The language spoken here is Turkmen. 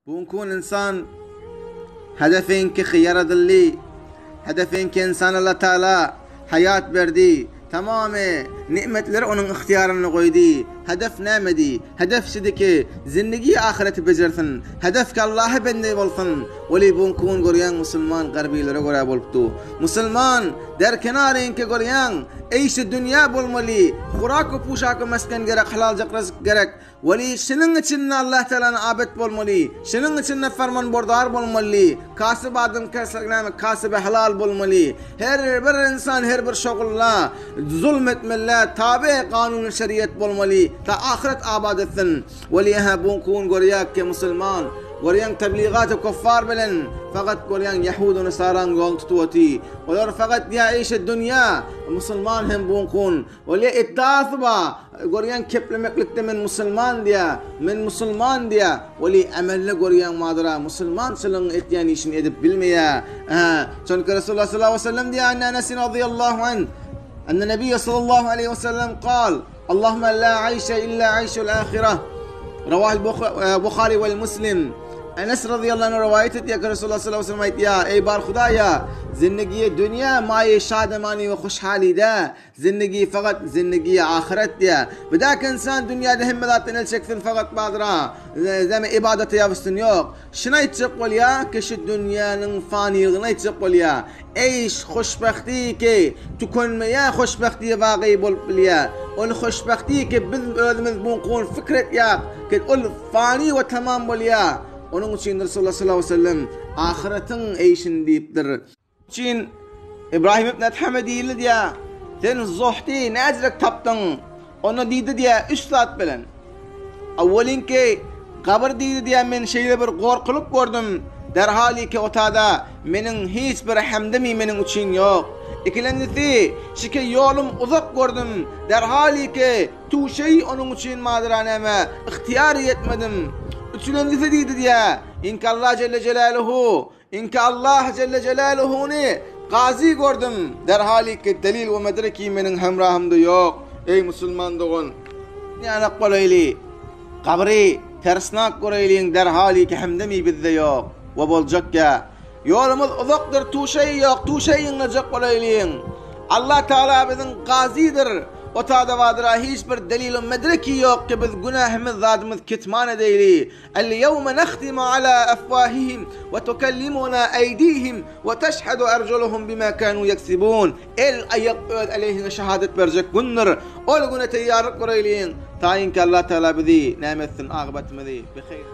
بونكون إنسان هدفين كخيار دلي هدفين كإنسان الله تعالى حياة بردي تمام نعمة لرؤون اختيار النغويدي هدف نامدي هدف شدك زندگي آخرة بجرثن هدف كالله بني بلثن ولي بونكون غريان مسلمان غربي لرغورا بولبتو مسلمان در کنارين که غريان ايش الدنيا بولملي خوراك و پوشاك و مسكن گرق حلال جقرز گرق ولي شننگ چن الله تعالى عابد بولملي شننگ چن فرمان بردار بولملي كاسب آدم كاسب حلال بولملي هر بر انسان هر بر شغل الله ظلمت ملة تابع قانون الشريعة بولملي تا آخرت آبادتن وليها بونكون غرياك كمسلمان وريان تبليغات كفار بلن فقط وريان يهود ونصارى غلطتوتي ولور فقط يعيش الدنيا مسلمان هم بونكون ولي اتاثبا وريان كبل مكلت من مسلمان ديا ولي عمل وريان مادرا مسلمان سلن اتيانيشن ادب بالميا شنك رسول الله صلى الله عليه وسلم ديا عن انس رضي الله عنه ان النبي صلى الله عليه وسلم قال اللهم لا عيش الا عيش الاخره رواه البخاري والمسلم انس رضي الله عنه روايته يا رسول الله صلى الله عليه وسلم يا اي بار خدايا زندگی دنیا مای شادمانی و خوشحالی ده زندگی فقط زندگی آخرت ده بداك انسان دنیا ده هم لا تنلشكثن فقط بادرا زم عبادت يا بستنيوق شنو تقول يا كش الدنيا نفاني غني تقول يا ايش خوشبختي كي تكون يا خوشبختي واقعي بوليا والخوشبختي كي بنكون فكره يا كتقول فاني وتمام بوليا ونقول رسول الله صلى الله عليه وسلم آخرتن ايشن ديبتر چين ابراهيم ابن حمدي لديا تن زوحتي نازلك تبتن onu diydi diye 3 saat bilen avvalinki qabr diydi diye men şeyle bir qorqulup gördüm derhali ki otada menin hiç bir hamdemi menin üçün yok ikincisi şike yolum uzak gördüm derhali ki tu şey onun için madraneme ihtiyar etmedim üçüncüsü diydi diye inka Allah Celle Celaluhu İnke Allah Celle Celaluhu'ni gazi gördüm. Derhali ki delil ve medreki menin hemrahımda yok. Ey Müslüman doğun. Yani qolayli. Qabri tersnak qorayliyin derhali ki hemdemi bizde yok. Ve bolacak ya. Yolumuz uzaktır tu şey yok. Tu şeyin necek qolayliyin. Allah Teala bizim gazidir. وتعالى وادرا هيش بر دليل مدركي يوق كبذ جناهم الظادمذ كتمان ديلي اليوم نختم على أفواههم وتكلمنا أيديهم وتشهد أرجلهم بما كانوا يكسبون أيقود عليهم شهادة برجك قنر أول قنة تيارك قريلين تاين كالله تعالى بذي نامثن آغبت مذي بخير